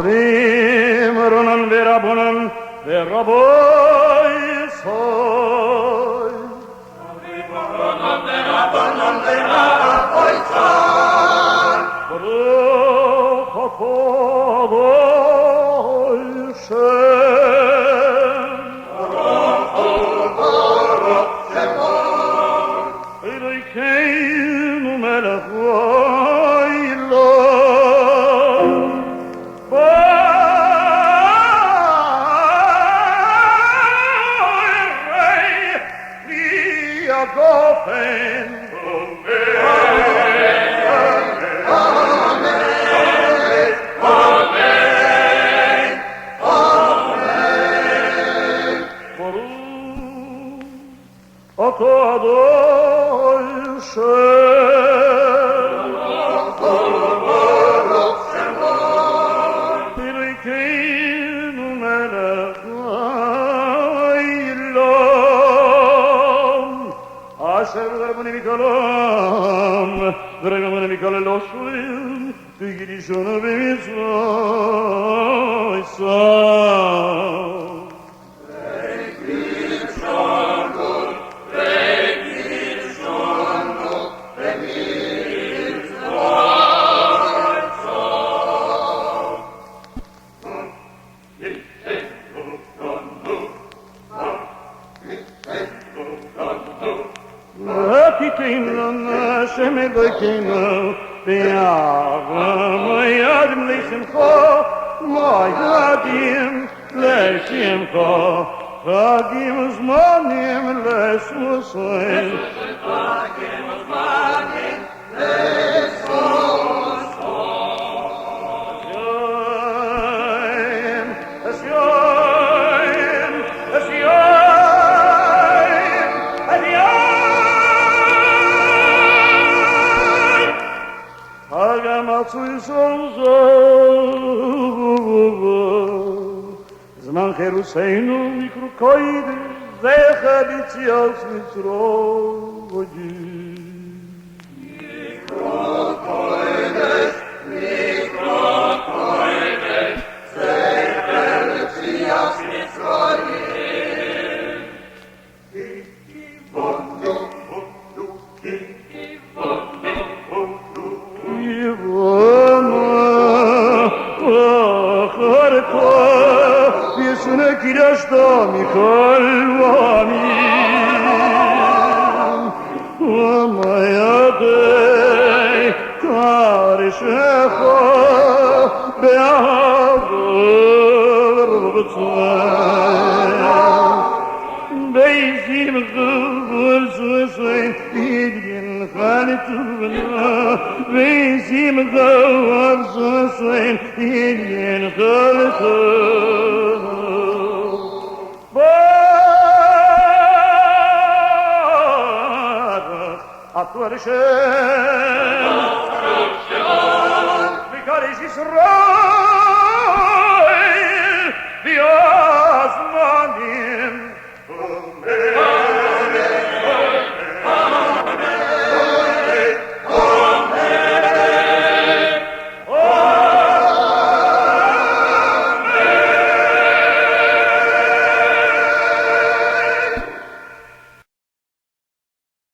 Avrim ronan verabonan veraboy soy. Avrim ronan veraboy soy. Baruch HaKadosh Shem. Baruch Shem. Elokeinu melech זמן חירוסנו מקרו קוידש זכר יציאת מצרים. Что Михаль вами, моя дэй, каришеха, беагор бцай, бейзим гурзусай, идин ханитувна, бейзим гурзусай, идин ханитувна. Baruch Hashem, Baruch Hashem,